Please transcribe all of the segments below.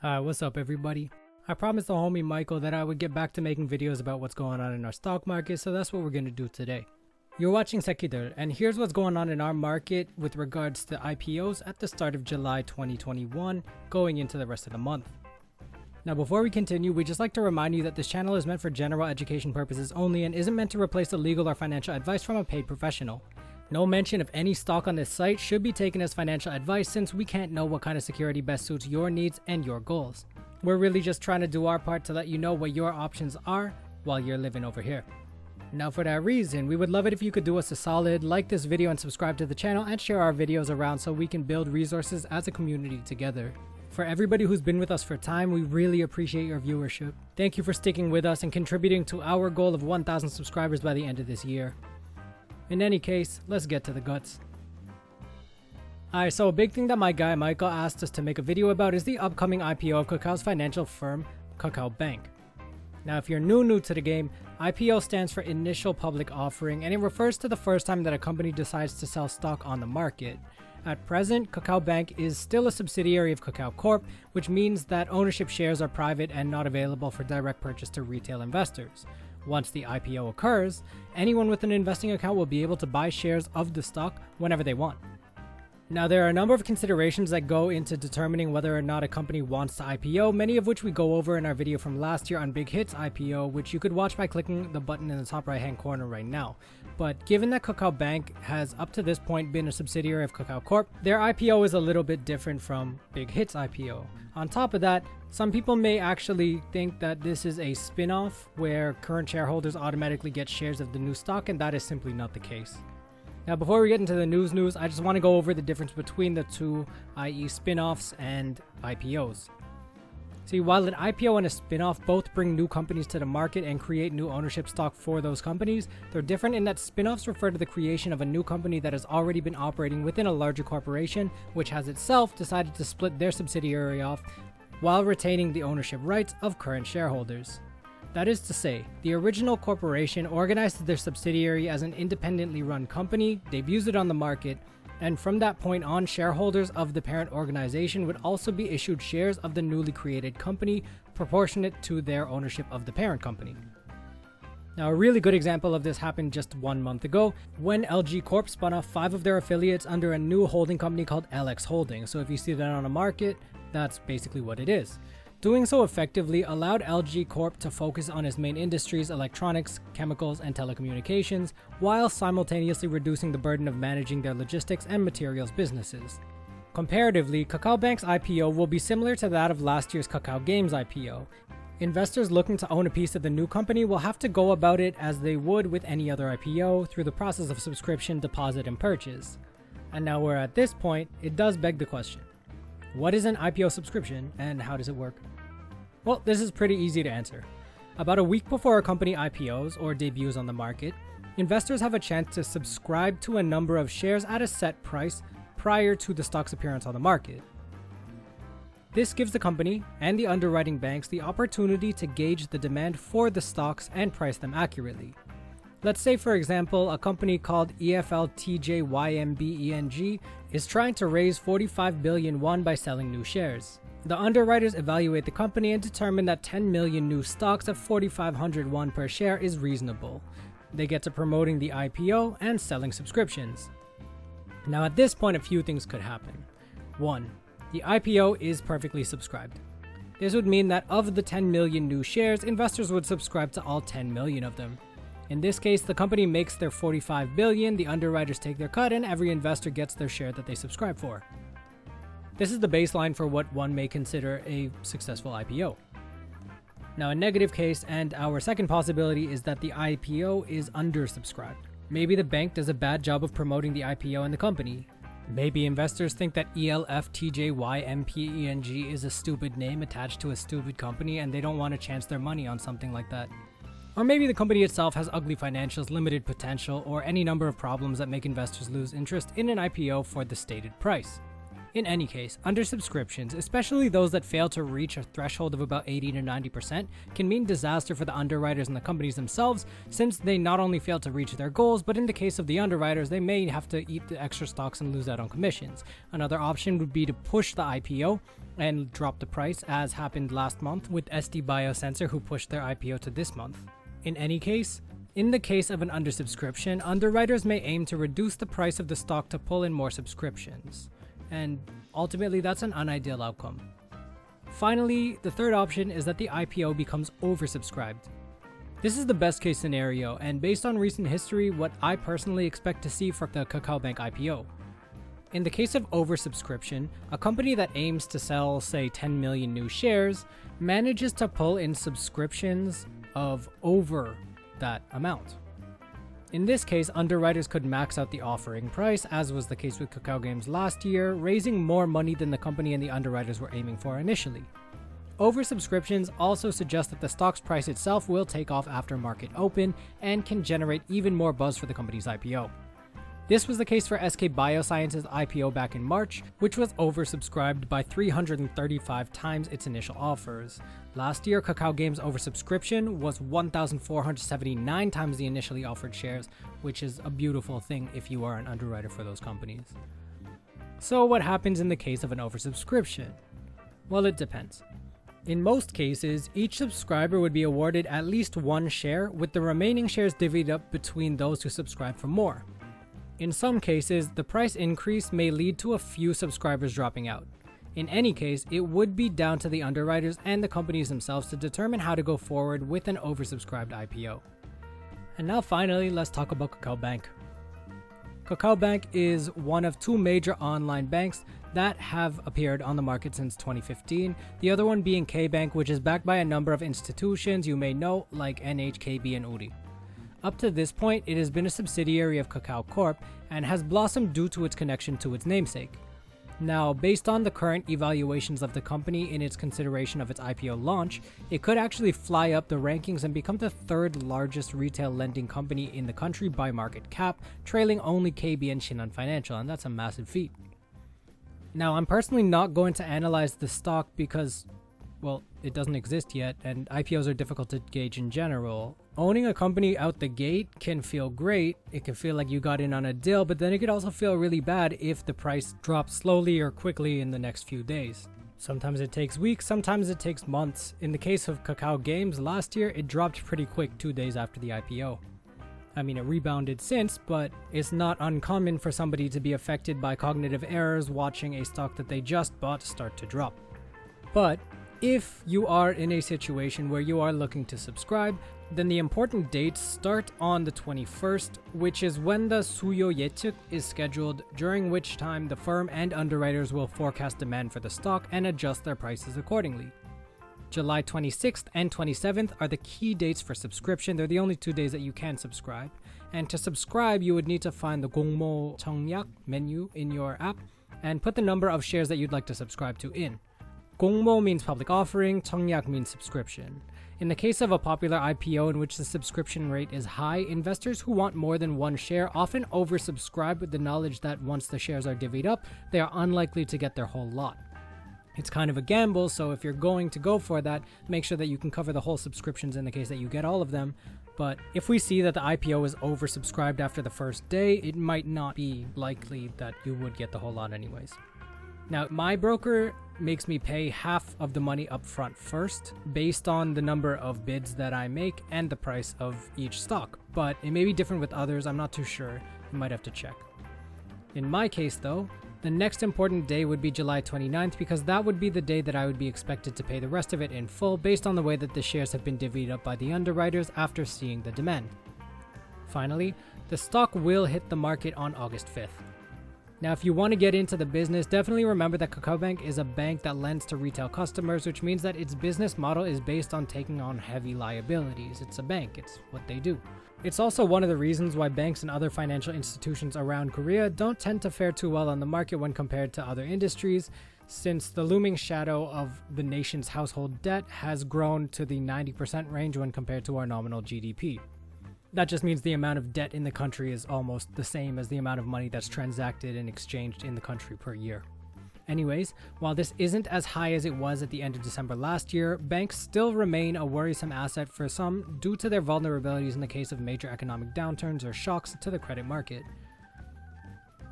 What's up everybody? I promised the homie Michael that I would get back to making videos about what's going on in our stock market, so that's what we're going to do today. You're watching Sekidar, and here's what's going on in our market with regards to IPOs at the start of July 2021, going into the rest of the month. Now before we continue, we'd just like to remind you that this channel is meant for general education purposes only and isn't meant to replace the legal or financial advice from a paid professional. No mention of any stock on this site should be taken as financial advice since we can't know what kind of security best suits your needs and your goals. We're really just trying to do our part to let you know what your options are while you're living over here. Now for that reason, we would love it if you could do us a solid, like this video and subscribe to the channel and share our videos around so we can build resources as a community together. For everybody who's been with us for time, we really appreciate your viewership. Thank you for sticking with us and contributing to our goal of 1,000 subscribers by the end of this year. In any case, let's get to the guts. Alright, so a big thing that my guy Michael asked us to make a video about is the upcoming IPO of Kakao's financial firm, Cacao Bank. Now if you're new to the game, IPO stands for Initial Public Offering, and it refers to the first time that a company decides to sell stock on the market. At present, Cacao Bank is still a subsidiary of Kakao Corp, which means that ownership shares are private and not available for direct purchase to retail investors. Once the IPO occurs, anyone with an investing account will be able to buy shares of the stock whenever they want. Now there are a number of considerations that go into determining whether or not a company wants to IPO, many of which we go over in our video from last year on Big Hit's IPO, which you could watch by clicking the button in the top right hand corner right now. But given that Cacao Bank has up to this point been a subsidiary of Kakao Corp, their IPO is a little bit different from Big Hit's IPO. On top of that, some people may actually think that this is a spin-off where current shareholders automatically get shares of the new stock, and that is simply not the case. Now before we get into the news, I just want to go over the difference between the two, i.e. spin-offs and IPOs. See, while an IPO and a spin-off both bring new companies to the market and create new ownership stock for those companies, they're different in that spin-offs refer to the creation of a new company that has already been operating within a larger corporation, which has itself decided to split their subsidiary off while retaining the ownership rights of current shareholders. That is to say, the original corporation organized their subsidiary as an independently run company, debuts it on the market, and from that point on, shareholders of the parent organization would also be issued shares of the newly created company proportionate to their ownership of the parent company. Now a really good example of this happened just 1 month ago when LG Corp spun off 5 of their affiliates under a new holding company called LX Holding. So if you see that on a market, that's basically what it is. Doing so effectively allowed LG Corp to focus on its main industries, electronics, chemicals, and telecommunications, while simultaneously reducing the burden of managing their logistics and materials businesses. Comparatively, Cacao Bank's IPO will be similar to that of last year's Kakao Games IPO. Investors looking to own a piece of the new company will have to go about it as they would with any other IPO, through the process of subscription, deposit, and purchase. And now we're at this point, it does beg the question. What is an IPO subscription and how does it work? Well, this is pretty easy to answer. About a week before a company IPOs or debuts on the market, investors have a chance to subscribe to a number of shares at a set price prior to the stock's appearance on the market. This gives the company and the underwriting banks the opportunity to gauge the demand for the stocks and price them accurately. Let's say, for example, a company called EFLTJYMBENG is trying to raise 45 billion won by selling new shares. The underwriters evaluate the company and determine that 10 million new stocks at 4,500 won per share is reasonable. They get to promoting the IPO and selling subscriptions. Now at this point, a few things could happen. 1. The IPO is perfectly subscribed. This would mean that of the 10 million new shares, investors would subscribe to all 10 million of them. In this case, the company makes their 45 billion, the underwriters take their cut, and every investor gets their share that they subscribe for. This is the baseline for what one may consider a successful IPO. Now a negative case, and our second possibility, is that the IPO is undersubscribed. Maybe the bank does a bad job of promoting the IPO and the company. Maybe investors think that ELFTJYMPENG is a stupid name attached to a stupid company and they don't want to chance their money on something like that. Or maybe the company itself has ugly financials, limited potential, or any number of problems that make investors lose interest in an IPO for the stated price. In any case, undersubscriptions, especially those that fail to reach a threshold of about 80 to 90%, can mean disaster for the underwriters and the companies themselves, since they not only fail to reach their goals, but in the case of the underwriters, they may have to eat the extra stocks and lose out on commissions. Another option would be to push the IPO and drop the price, as happened last month with SD Biosensor, who pushed their IPO to this month. In any case, in the case of an undersubscription, underwriters may aim to reduce the price of the stock to pull in more subscriptions. And ultimately, that's an unideal outcome. Finally, the third option is that the IPO becomes oversubscribed. This is the best case scenario, and based on recent history, what I personally expect to see for the Cacao Bank IPO. In the case of oversubscription, a company that aims to sell, say, 10 million new shares manages to pull in subscriptions of over that amount. In this case, underwriters could max out the offering price, as was the case with Kakao Games last year, raising more money than the company and the underwriters were aiming for initially. Oversubscriptions also suggest that the stock's price itself will take off after market open and can generate even more buzz for the company's IPO. This was the case for SK Bioscience's IPO back in March, which was oversubscribed by 335 times its initial offers. Last year, Kakao Games' oversubscription was 1,479 times the initially offered shares, which is a beautiful thing if you are an underwriter for those companies. So what happens in the case of an oversubscription? Well, it depends. In most cases, each subscriber would be awarded at least one share, with the remaining shares divvied up between those who subscribe for more. In some cases, the price increase may lead to a few subscribers dropping out. In any case, it would be down to the underwriters and the companies themselves to determine how to go forward with an oversubscribed IPO. And now finally, let's talk about Cacao Bank. Cacao Bank is one of two major online banks that have appeared on the market since 2015, the other one being K-Bank, which is backed by a number of institutions you may know, like NH, KB, and URI. Up to this point, it has been a subsidiary of Kakao Corp and has blossomed due to its connection to its namesake. Now, based on the current evaluations of the company in its consideration of its IPO launch, it could actually fly up the rankings and become the third largest retail lending company in the country by market cap, trailing only KB and Shinhan Financial, and that's a massive feat. Now, I'm personally not going to analyze the stock because, well, it doesn't exist yet, and IPOs are difficult to gauge in general. Owning a company out the gate can feel great, it can feel like you got in on a deal, but then it could also feel really bad if the price drops slowly or quickly in the next few days. Sometimes it takes weeks, sometimes it takes months. In the case of Kakao Games last year, it dropped pretty quick 2 days after the IPO. I mean, it rebounded since, but it's not uncommon for somebody to be affected by cognitive errors watching a stock that they just bought start to drop. But if you are in a situation where you are looking to subscribe, then the important dates start on the 21st, which is when the Suyo Yetuk is scheduled, during which time the firm and underwriters will forecast demand for the stock and adjust their prices accordingly. July 26th and 27th are the key dates for subscription. They're the only 2 days that you can subscribe. And to subscribe, you would need to find the Gongmo Cheongyak menu in your app and put the number of shares that you'd like to subscribe to in. Gongmo means public offering, Cheongyak means subscription. In the case of a popular IPO in which the subscription rate is high, investors who want more than one share often oversubscribe with the knowledge that once the shares are divvied up, they are unlikely to get their whole lot. It's kind of a gamble, so if you're going to go for that, make sure that you can cover the whole subscriptions in the case that you get all of them. But if we see that the IPO is oversubscribed after the first day, it might not be likely that you would get the whole lot anyways. Now, my broker makes me pay half of the money up front first, based on the number of bids that I make and the price of each stock. But it may be different with others, I'm not too sure. You might have to check. In my case though, the next important day would be July 29th because that would be the day that I would be expected to pay the rest of it in full based on the way that the shares have been divvied up by the underwriters after seeing the demand. Finally, the stock will hit the market on August 5th. Now, if you want to get into the business, definitely remember that Cacao Bank is a bank that lends to retail customers, which means that its business model is based on taking on heavy liabilities. It's a bank, it's what they do. It's also one of the reasons why banks and other financial institutions around Korea don't tend to fare too well on the market when compared to other industries, since the looming shadow of the nation's household debt has grown to the 90% range when compared to our nominal GDP. That just means the amount of debt in the country is almost the same as the amount of money that's transacted and exchanged in the country per year. Anyways, while this isn't as high as it was at the end of December last year, banks still remain a worrisome asset for some due to their vulnerabilities in the case of major economic downturns or shocks to the credit market.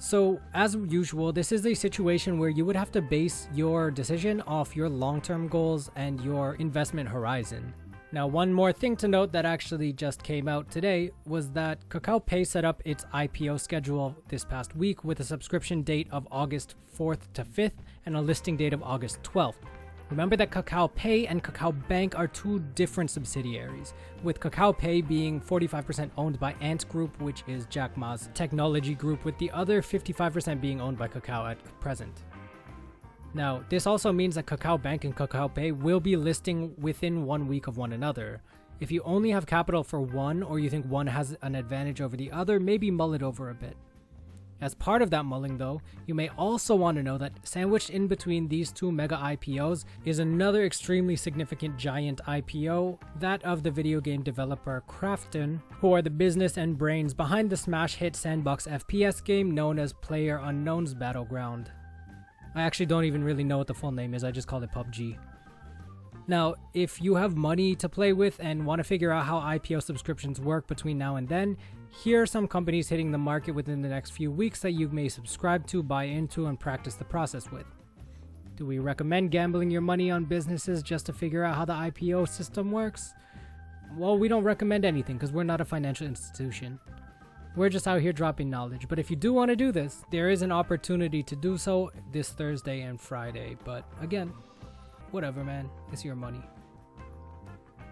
So, as usual, this is a situation where you would have to base your decision off your long-term goals and your investment horizon. Now, one more thing to note that actually just came out today was that Kakao Pay set up its IPO schedule this past week with a subscription date of August 4th to 5th and a listing date of August 12th. Remember that Cacao Pay and Cacao Bank are two different subsidiaries, with Cacao Pay being 45% owned by Ant Group, which is Jack Ma's technology group, with the other 55% being owned by Kakao at present. Now, this also means that Cacao Bank and Cacao Pay will be listing within 1 week of one another. If you only have capital for one, or you think one has an advantage over the other, maybe mull it over a bit. As part of that mulling though, you may also want to know that sandwiched in between these two mega IPOs is another extremely significant giant IPO, that of the video game developer Krafton, who are the business and brains behind the smash hit sandbox FPS game known as PlayerUnknown's Battleground. I actually don't even really know what the full name is, I just call it PUBG. Now, if you have money to play with and want to figure out how IPO subscriptions work between now and then, here are some companies hitting the market within the next few weeks that you may subscribe to, buy into, and practice the process with. Do we recommend gambling your money on businesses just to figure out how the IPO system works? Well, we don't recommend anything because we're not a financial institution. We're just out here dropping knowledge, but if you do want to do this, there is an opportunity to do so this Thursday and Friday, but again, whatever man, it's your money.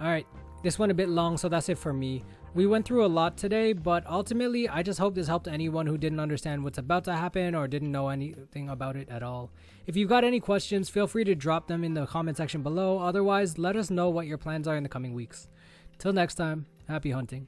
Alright, this went a bit long, so that's it for me. We went through a lot today, but ultimately, I just hope this helped anyone who didn't understand what's about to happen or didn't know anything about it at all. If you've got any questions, feel free to drop them in the comment section below. Otherwise, let us know what your plans are in the coming weeks. Till next time, happy hunting.